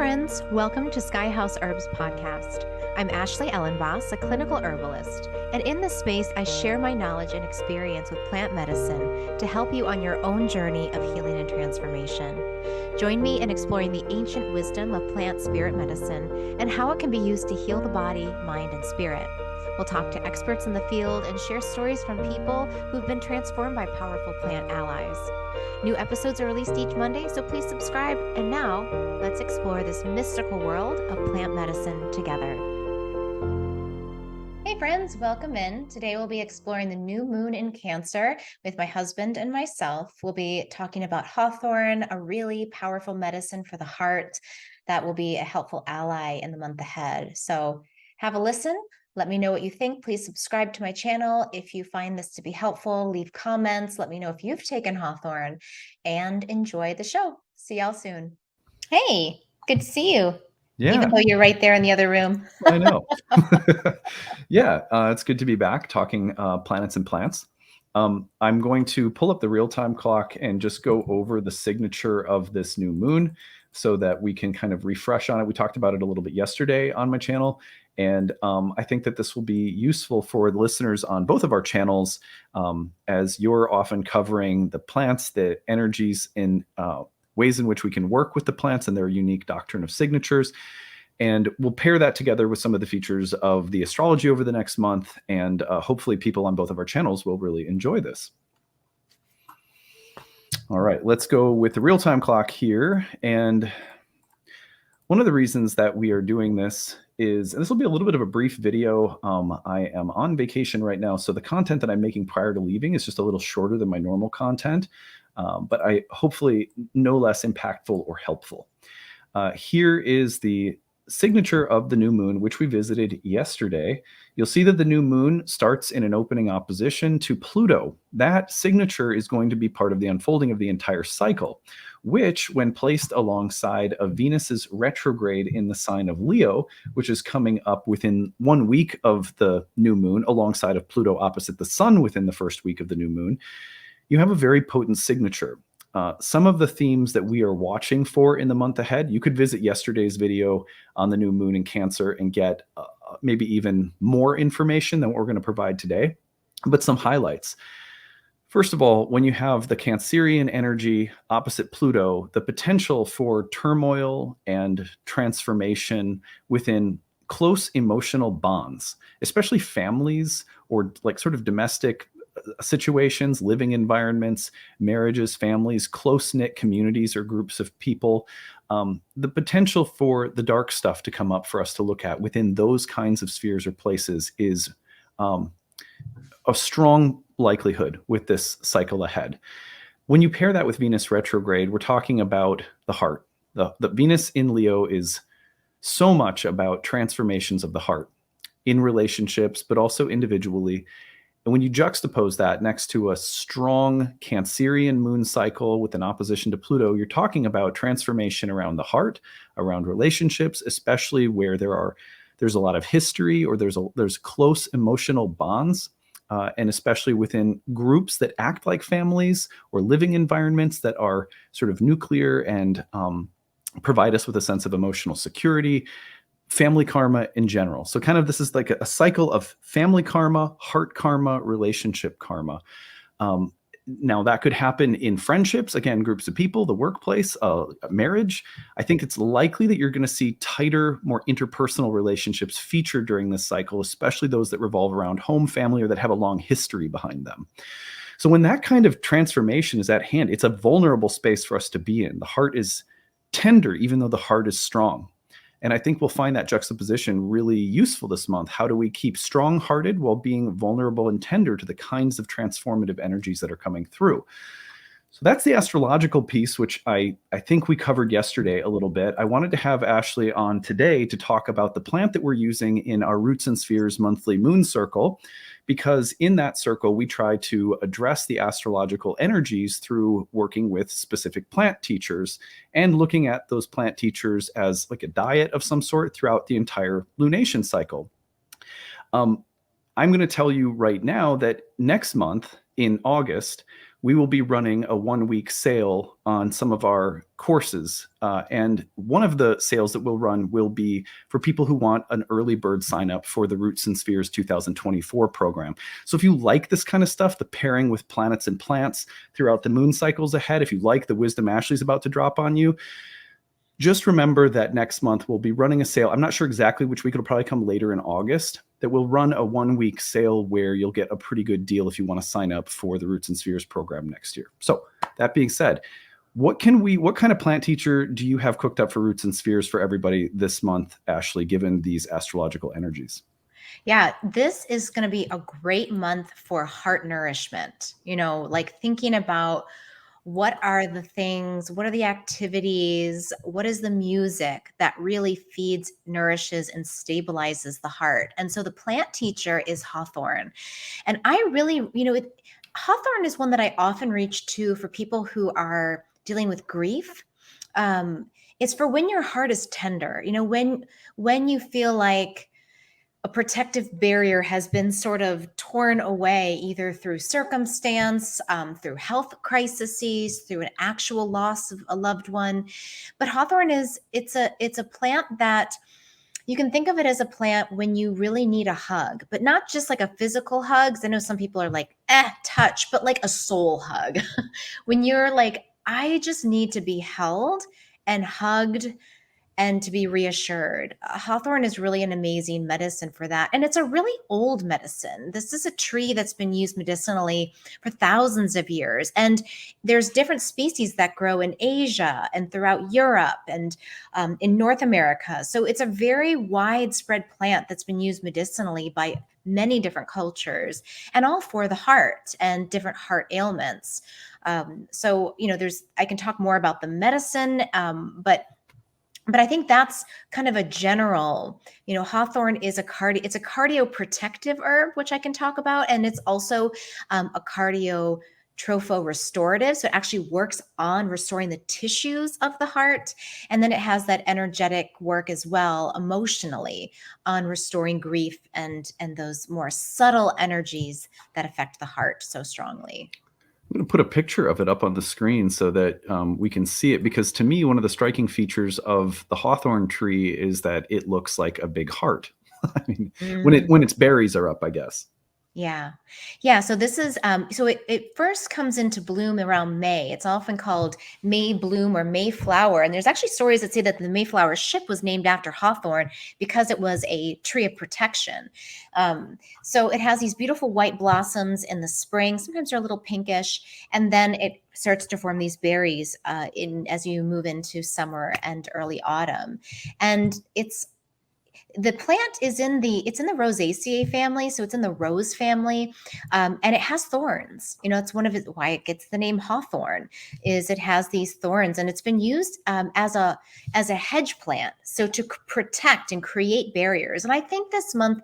friends, welcome to Sky House Herbs podcast. I'm Ashley Elenbaas, a clinical herbalist, and in this space I share my knowledge and experience with plant medicine to help you on your own journey of healing and transformation. Join me in exploring the ancient wisdom of plant spirit medicine and how it can be used to heal the body, mind, and spirit. We'll talk to experts in the field and share stories from people who've been transformed by powerful plant allies. New episodes are released each Monday, so please subscribe. And now, let's explore this mystical world of plant medicine together. Hey friends, welcome in. Today we'll be exploring the new moon in Cancer with my husband and myself. We'll be talking about Hawthorn, a really powerful medicine for the heart that will be a helpful ally in the month ahead. So have a listen. Let me know what you think. Please subscribe to my channel. If you find this to be helpful, leave comments. Let me know if you've taken Hawthorn and enjoy the show. See y'all soon. Hey, good to see you. Yeah. Even though you're right there in the other room. I know. Yeah, it's good to be back talking planets and plants. I'm going to pull up the real-time clock and just go over the signature of this new moon so that we can kind of refresh on it. We talked about it a little bit yesterday on my channel. And I think that this will be useful for the listeners on both of our channels, as you're often covering the plants, the energies, in ways in which we can work with the plants and their unique doctrine of signatures. And we'll pair that together with some of the features of the astrology over the next month. And hopefully people on both of our channels will really enjoy this. All right, let's go with the real-time clock here. And one of the reasons that we are doing this is, and this will be a little bit of a brief video. I am on vacation right now, so the content that I'm making prior to leaving is just a little shorter than my normal content, but hopefully no less impactful or helpful. Here is the signature of the new moon, which we visited yesterday. You'll see that the new moon starts in an opening opposition to Pluto. That signature is going to be part of the unfolding of the entire cycle, which, when placed alongside of Venus's retrograde in the sign of Leo, which is coming up within 1 week of the new moon, alongside of Pluto opposite the sun within the first week of the new moon, you have a very potent signature. Some of the themes that we are watching for in the month ahead, you could visit yesterday's video on the new moon in Cancer and get maybe even more information than what we're going to provide today, but some highlights. First of all, when you have the Cancerian energy opposite Pluto, the potential for turmoil and transformation within close emotional bonds, especially families or like sort of domestic situations, living environments, marriages, families, close-knit communities or groups of people, the potential for the dark stuff to come up for us to look at within those kinds of spheres or places is a strong likelihood with this cycle ahead. When you pair that with Venus retrograde, we're talking about the heart. The Venus in Leo is so much about transformations of the heart in relationships, but also individually. And when you juxtapose that next to a strong Cancerian moon cycle with an opposition to Pluto, you're talking about transformation around the heart, around relationships, especially where there's a lot of history or there's close emotional bonds, and especially within groups that act like families or living environments that are sort of nuclear and provide us with a sense of emotional security. Family karma in general. So kind of this is like a cycle of family karma, heart karma, relationship karma. Now that could happen in friendships, again, groups of people, the workplace, marriage. I think it's likely that you're going to see tighter, more interpersonal relationships featured during this cycle, especially those that revolve around home, family, or that have a long history behind them. So when that kind of transformation is at hand, it's a vulnerable space for us to be in. The heart is tender, even though the heart is strong. And I think we'll find that juxtaposition really useful this month. How do we keep strong-hearted while being vulnerable and tender to the kinds of transformative energies that are coming through? So that's the astrological piece, which I think we covered yesterday a little bit. I wanted to have Ashley on today to talk about the plant that we're using in our Roots and Spheres monthly moon circle, because in that circle, we try to address the astrological energies through working with specific plant teachers and looking at those plant teachers as like a diet of some sort throughout the entire lunation cycle. I'm going to tell you right now that next month in August, we will be running a 1-week sale on some of our courses. And one of the sales that we'll run will be for people who want an early bird sign up for the Roots and Spheres 2024 program. So if you like this kind of stuff, the pairing with planets and plants throughout the moon cycles ahead, if you like the wisdom Ashley's about to drop on you, just remember that next month we'll be running a sale. I'm not sure exactly which week. It'll probably come later in August, that we'll run a 1-week sale where you'll get a pretty good deal if you want to sign up for the Roots and Spheres program next year. So that being said, what kind of plant teacher do you have cooked up for Roots and Spheres for everybody this month, Ashley, given these astrological energies? Yeah, this is going to be a great month for heart nourishment. Like thinking about what are the things, what are the activities, what is the music that really feeds, nourishes, and stabilizes the heart. And so the plant teacher is Hawthorn. And I really, Hawthorn is one that I often reach to for people who are dealing with grief. It's for when your heart is tender, when you feel like a protective barrier has been sort of torn away, either through circumstance, through health crises, through an actual loss of a loved one. But hawthorn it's a plant that you can think of it as a plant when you really need a hug, but not just like a physical hug. I know some people are like, touch, but like a soul hug. When you're like, I just need to be held and hugged and to be reassured. Hawthorn is really an amazing medicine for that. And it's a really old medicine. This is a tree that's been used medicinally for thousands of years. And there's different species that grow in Asia and throughout Europe and in North America. So it's a very widespread plant that's been used medicinally by many different cultures, and all for the heart and different heart ailments. So, I can talk more about the medicine, but I think that's kind of a general, hawthorn is it's a cardioprotective herb, which I can talk about. And it's also a cardiotropo-restorative. So it actually works on restoring the tissues of the heart. And then it has that energetic work as well, emotionally, on restoring grief and those more subtle energies that affect the heart so strongly. I'm going to put a picture of it up on the screen so that we can see it, because to me, one of the striking features of the hawthorn tree is that it looks like a big heart. I mean, when its berries are up, I guess. Yeah. Yeah. So this is, so it first comes into bloom around May. It's often called May bloom or Mayflower. And there's actually stories that say that the Mayflower ship was named after hawthorn because it was a tree of protection. So it has these beautiful white blossoms in the spring. Sometimes they're a little pinkish. And then it starts to form these berries as you move into summer and early autumn. And the plant is in the Rosaceae family, so it's in the rose family, and it has thorns. It's one of it why it gets the name hawthorn, is it has these thorns, and it's been used as a hedge plant, so to protect and create barriers. And I think this month,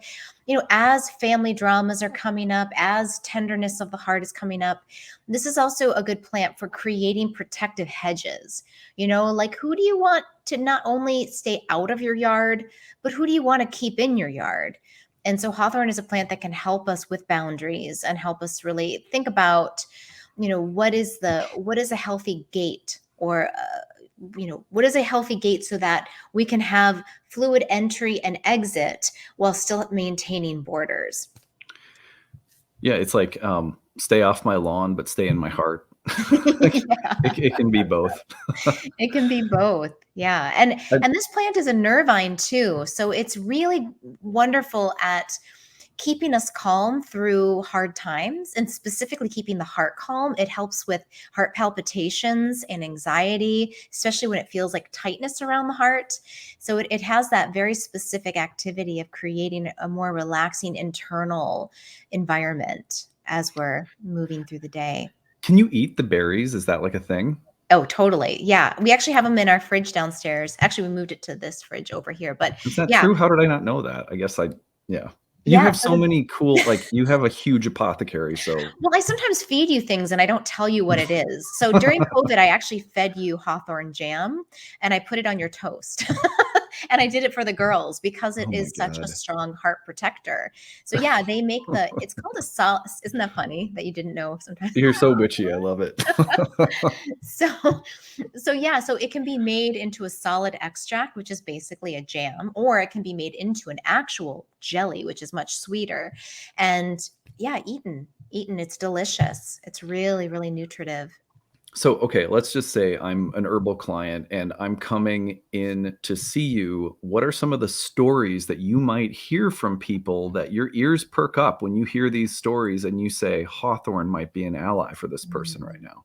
as family dramas are coming up, as tenderness of the heart is coming up, this is also a good plant for creating protective hedges. Like, who do you want to not only stay out of your yard, but who do you want to keep in your yard? And so hawthorn is a plant that can help us with boundaries and help us really think about, what is a healthy gate, or what is a healthy gate, so that we can have fluid entry and exit while still maintaining borders. Yeah, it's like stay off my lawn, but stay in my heart. It can be both. It can be both. Yeah. And this plant is a nervine too. So it's really wonderful at keeping us calm through hard times, and specifically keeping the heart calm. It helps with heart palpitations and anxiety, especially when it feels like tightness around the heart. So it has that very specific activity of creating a more relaxing internal environment as we're moving through the day. Can you eat the berries? Is that like a thing? Oh, totally. Yeah. We actually have them in our fridge downstairs. Actually, we moved it to this fridge over here, but is that yeah. true? How did I not know that? I guess you have so many cool, you have a huge apothecary. So, well, I sometimes feed you things and I don't tell you what it is. So during COVID, I actually fed you hawthorn jam and I put it on your toast. And I did it for the girls because it Oh my is such a God. strong heart protector. So yeah, they make it's called a salt. Isn't that funny that you didn't know sometimes? You're so witchy. I love it. So, so yeah, so it can be made into a solid extract, which is basically a jam, or it can be made into an actual jelly, which is much sweeter. And yeah, eaten, it's delicious. It's really, really nutritive. So, okay, let's just say I'm an herbal client and I'm coming in to see you. What are some of the stories that you might hear from people that your ears perk up when you hear these stories and you say, Hawthorn might be an ally for this person right now?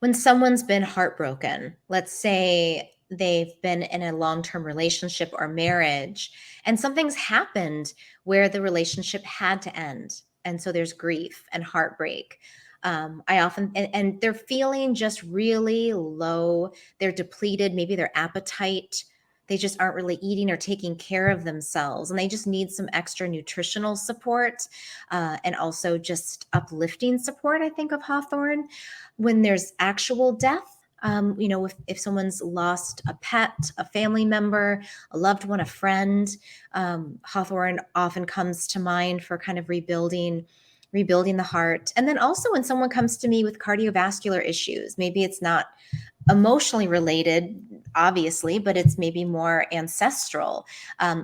When someone's been heartbroken, let's say they've been in a long-term relationship or marriage, and something's happened where the relationship had to end. And so there's grief and heartbreak. I often, and they're feeling just really low. They're depleted, maybe their appetite. They just aren't really eating or taking care of themselves. And they just need some extra nutritional support and also just uplifting support, I think, of Hawthorn. When there's actual death, if someone's lost a pet, a family member, a loved one, a friend, Hawthorn often comes to mind for kind of rebuilding the heart. And then also when someone comes to me with cardiovascular issues, maybe it's not emotionally related, obviously, but it's maybe more ancestral,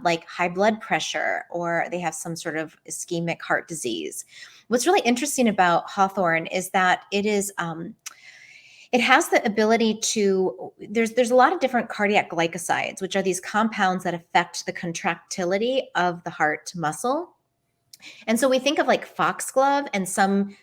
like high blood pressure, or they have some sort of ischemic heart disease. What's really interesting about Hawthorn is that it has the ability to there's a lot of different cardiac glycosides, which are these compounds that affect the contractility of the heart muscle. And so we think of like foxglove and some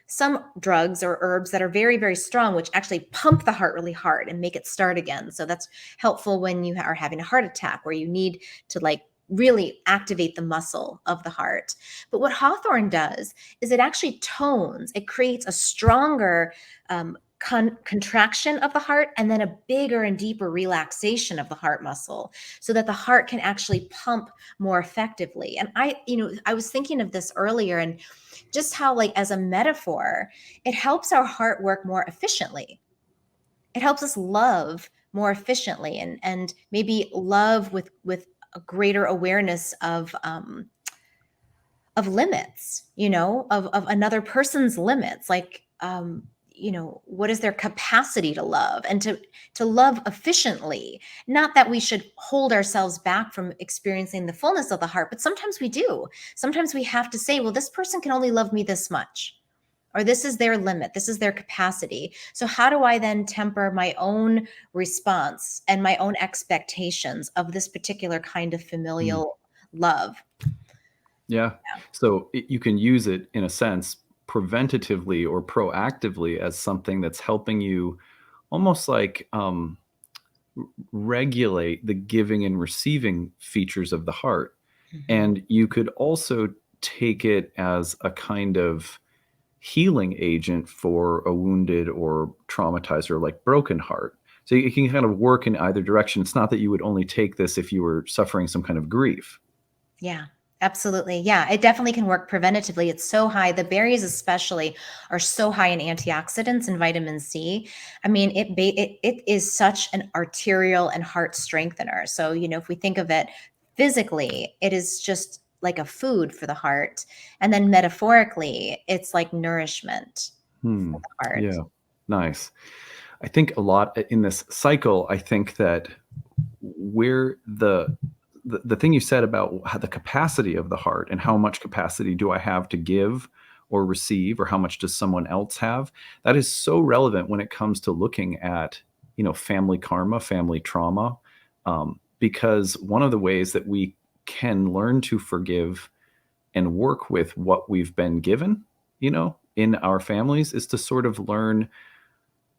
drugs or herbs that are very, very strong, which actually pump the heart really hard and make it start again. So that's helpful when you are having a heart attack where you need to like really activate the muscle of the heart. But what Hawthorn does is it actually tones, it creates a stronger contraction of the heart and then a bigger and deeper relaxation of the heart muscle so that the heart can actually pump more effectively. And I was thinking of this earlier and just how, like, as a metaphor, it helps our heart work more efficiently. It helps us love more efficiently and maybe love with a greater awareness of limits, of another person's limits, like what is their capacity to love and to love efficiently. Not that we should hold ourselves back from experiencing the fullness of the heart, but sometimes we do. Sometimes we have to say, well, this person can only love me this much, or this is their limit, this is their capacity. So how do I then temper my own response and my own expectations of this particular kind of Mm. familial love? Yeah. So you can use it in a sense preventatively or proactively as something that's helping you almost like regulate the giving and receiving features of the heart. Mhm. And you could also take it as a kind of healing agent for a wounded or traumatized or like broken heart. So you can kind of work in either direction. It's not that you would only take this if you were suffering some kind of grief. Yeah, absolutely. Yeah, it definitely can work preventatively. It's so high. The berries, especially, are so high in antioxidants and vitamin C. I mean, it is such an arterial and heart strengthener. So, if we think of it physically, it is just like a food for the heart. And then metaphorically, it's like nourishment Hmm. for the heart. Yeah. Nice. I think a lot in this cycle, I think that where the thing you said about how the capacity of the heart and how much capacity do I have to give or receive, or how much does someone else have, that is so relevant when it comes to looking at family karma, family trauma, because one of the ways that we can learn to forgive and work with what we've been given in our families is to sort of learn,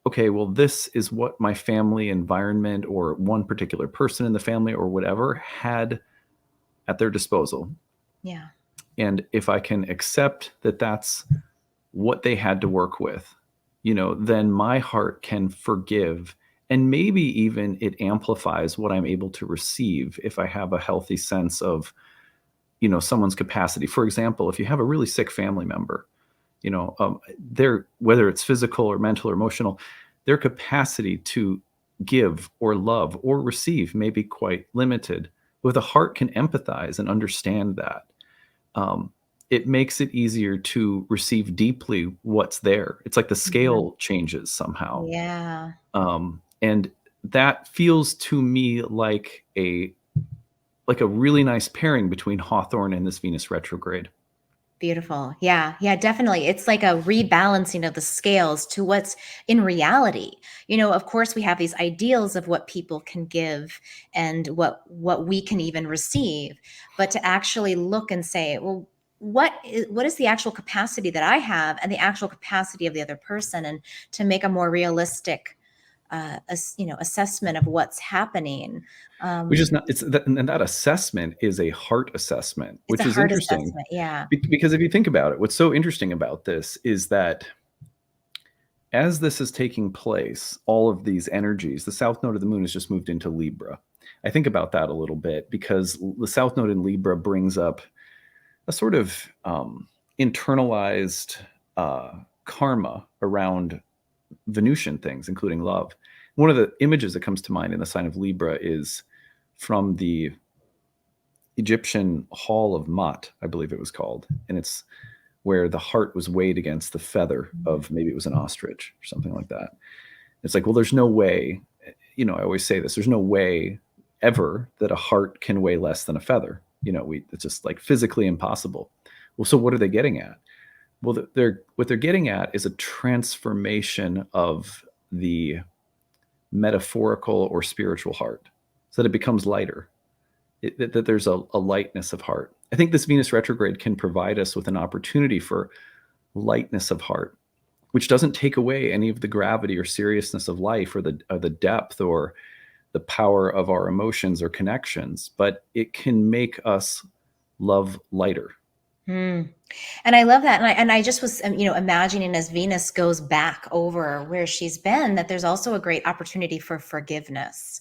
okay, well, this is what my family environment or one particular person in the family or whatever had at their disposal. Yeah. And if I can accept that that's what they had to work with, then my heart can forgive. And maybe even it amplifies what I'm able to receive if I have a healthy sense of, someone's capacity. For example, if you have a really sick family member, their, whether it's physical or mental or emotional, their capacity to give or love or receive may be quite limited. But if the heart can empathize and understand that, it makes it easier to receive deeply what's there. It's like the scale changes somehow. Yeah. And that feels to me like a really nice pairing between Hawthorn and this Venus retrograde. Beautiful. Yeah. Yeah, definitely. It's like a rebalancing of the scales to what's in reality. Of course we have these ideals of what people can give and what we can even receive, but to actually look and say, well, what is the actual capacity that I have and the actual capacity of the other person, and to make a more realistic assessment of what's happening. Which is not, it's that, and that assessment is a heart assessment, It's a which is hard interesting. assessment. Yeah. Because if you think about it, what's so interesting about this is that as this is taking place, all of these energies, the south node of the moon has just moved into Libra. I think about that a little bit because the south node in Libra brings up a sort of internalized karma around Venusian things, including love. One of the images that comes to mind in the sign of Libra is from the Egyptian Hall of Mut, I believe it was called. And it's where the heart was weighed against the feather of, maybe it was an ostrich or something like that. It's like, well, there's no way, I always say this, there's no way ever that a heart can weigh less than a feather. It's just like physically impossible. Well, so what are they getting at? Well, what they're getting at is a transformation of the metaphorical or spiritual heart so that it becomes lighter, that there's a lightness of heart. I think this Venus retrograde can provide us with an opportunity for lightness of heart, which doesn't take away any of the gravity or seriousness of life or the depth or the power of our emotions or connections, but it can make us love lighter. And I love that. And I just was, imagining as Venus goes back over where she's been, that there's also a great opportunity for forgiveness,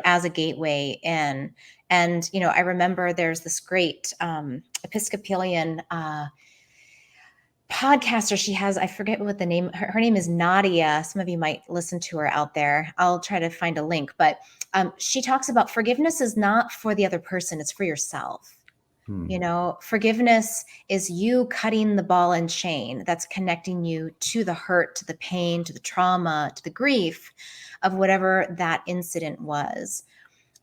as a gateway in. And, I remember there's this great Episcopalian podcaster she has. I forget what the name, her name is Nadia. Some of you might listen to her out there. I'll try to find a link, but she talks about forgiveness is not for the other person, it's for yourself. Forgiveness is you cutting the ball and chain that's connecting you to the hurt, to the pain, to the trauma, to the grief of whatever that incident was.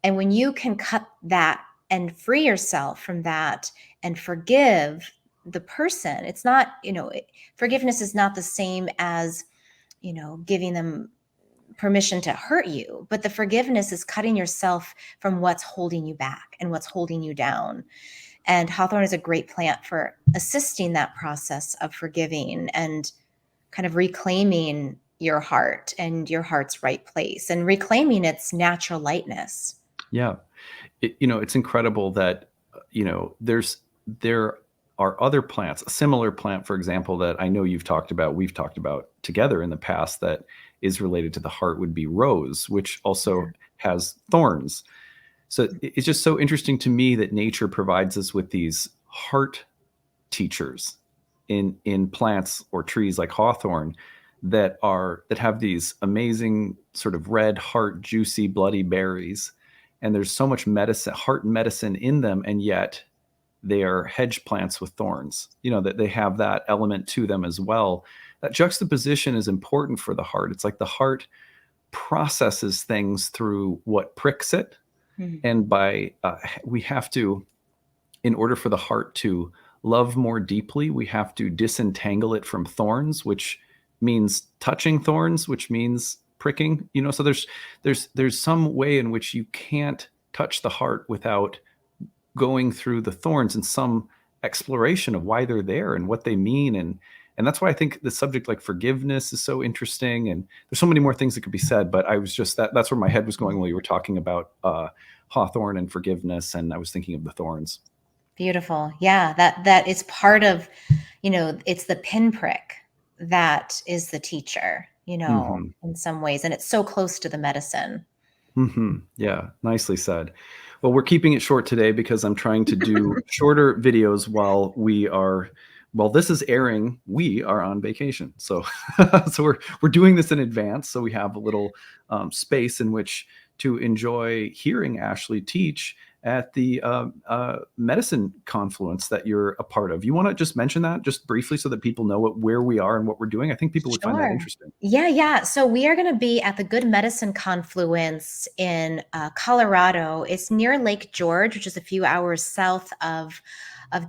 And when you can cut that and free yourself from that and forgive the person, it's not, forgiveness is not the same as, giving them permission to hurt you, but the forgiveness is cutting yourself from what's holding you back and what's holding you down. And Hawthorn is a great plant for assisting that process of forgiving and kind of reclaiming your heart and your heart's right place and reclaiming its natural lightness. Yeah. It's incredible that, there are other plants, a similar plant, for example, that I know we've talked about together in the past that is related to the heart would be rose, which also has thorns. So it's just so interesting to me that nature provides us with these heart teachers in plants or trees like hawthorn that have these amazing sort of red heart, juicy, bloody berries. And there's so much medicine, heart medicine in them, and yet they are hedge plants with thorns. That they have that element to them as well. That juxtaposition is important for the heart. It's like the heart processes things through what pricks it. And we have to, in order for the heart to love more deeply, we have to disentangle it from thorns, which means touching thorns, which means pricking. So there's some way in which you can't touch the heart without going through the thorns and some exploration of why they're there and what they mean. And that's why I think the subject like forgiveness is so interesting. And there's so many more things that could be said, but I was just, that's where my head was going while you were talking about hawthorn and forgiveness. And I was thinking of the thorns. Beautiful. Yeah. That is part of, it's the pinprick that is the teacher, in some ways. And it's so close to the medicine. Yeah. Nicely said. Well, we're keeping it short today because I'm trying to do shorter videos while this is airing. We are on vacation. So we're doing this in advance. So we have a little space in which to enjoy hearing Ashley teach at the medicine confluence that you're a part of. You want to just mention that just briefly so that people know where we are and what we're doing? I think people would find that interesting. Yeah. So we are going to be at the Good Medicine Confluence in Colorado. It's near Lake George, which is a few hours south of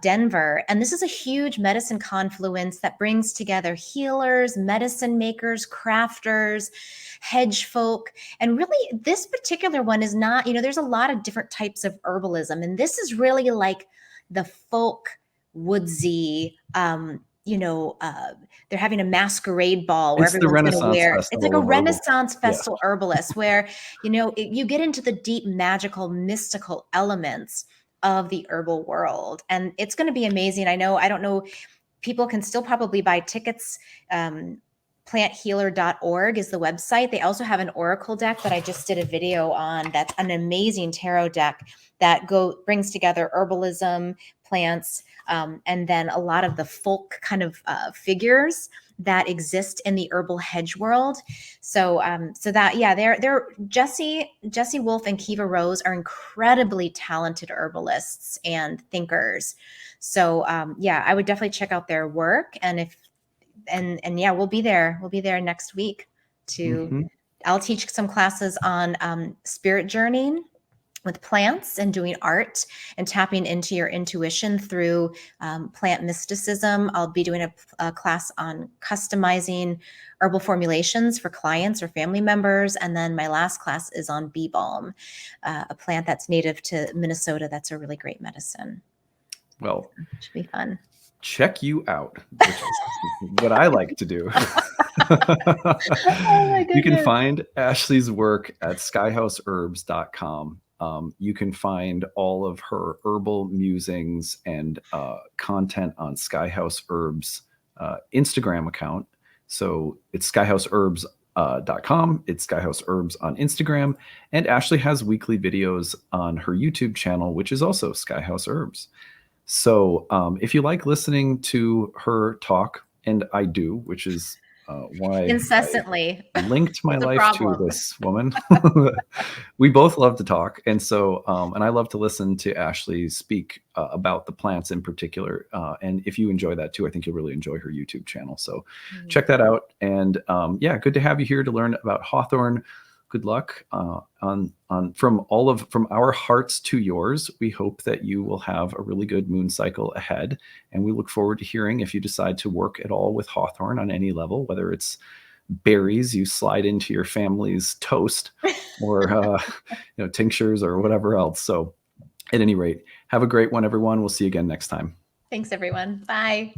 Denver. And this is a huge medicine confluence that brings together healers, medicine makers, crafters, hedge folk. And really, this particular one is not, there's a lot of different types of herbalism. And this is really like the folk, woodsy, they're having a masquerade ball where everyone's going to wear. It's like a Renaissance festival herbalist where, you get into the deep, magical, mystical elements of the herbal world. And it's going to be amazing. I don't know, people can still probably buy tickets. Planthealer.org is the website. They also have an oracle deck that I just did a video on. That's an amazing tarot deck that brings together herbalism, plants, and then a lot of the folk kind of figures that exist in the herbal hedge world. So they're Jesse Wolf and Kiva Rose are incredibly talented herbalists and thinkers. So I would definitely check out their work. And we'll be there. We'll be there next week I'll teach some classes on spirit journeying with plants and doing art and tapping into your intuition through plant mysticism. I'll be doing a class on customizing herbal formulations for clients or family members. And then my last class is on bee balm, a plant that's native to Minnesota. That's a really great medicine. Well, it should be fun. Check you out, which is what I like to do. You can find Ashley's work at skyhouseherbs.com. You can find all of her herbal musings and content on Skyhouse Herbs Instagram account. So it's skyhouseherbs.com. It's Skyhouse Herbs on Instagram. And Ashley has weekly videos on her YouTube channel, which is also Skyhouse Herbs. So if you like listening to her talk, and I do, which is why incessantly I linked my life to this woman. We both love to talk. And so, and I love to listen to Ashley speak about the plants in particular. And if you enjoy that too, I think you'll really enjoy her YouTube channel. So check that out. And good to have you here to learn about Hawthorn. Good luck from our hearts to yours. We hope that you will have a really good moon cycle ahead, and we look forward to hearing if you decide to work at all with Hawthorn on any level, whether it's berries you slide into your family's toast or tinctures or whatever else. So at any rate, have a great one, everyone. We'll see you again next time. Thanks, everyone. Bye.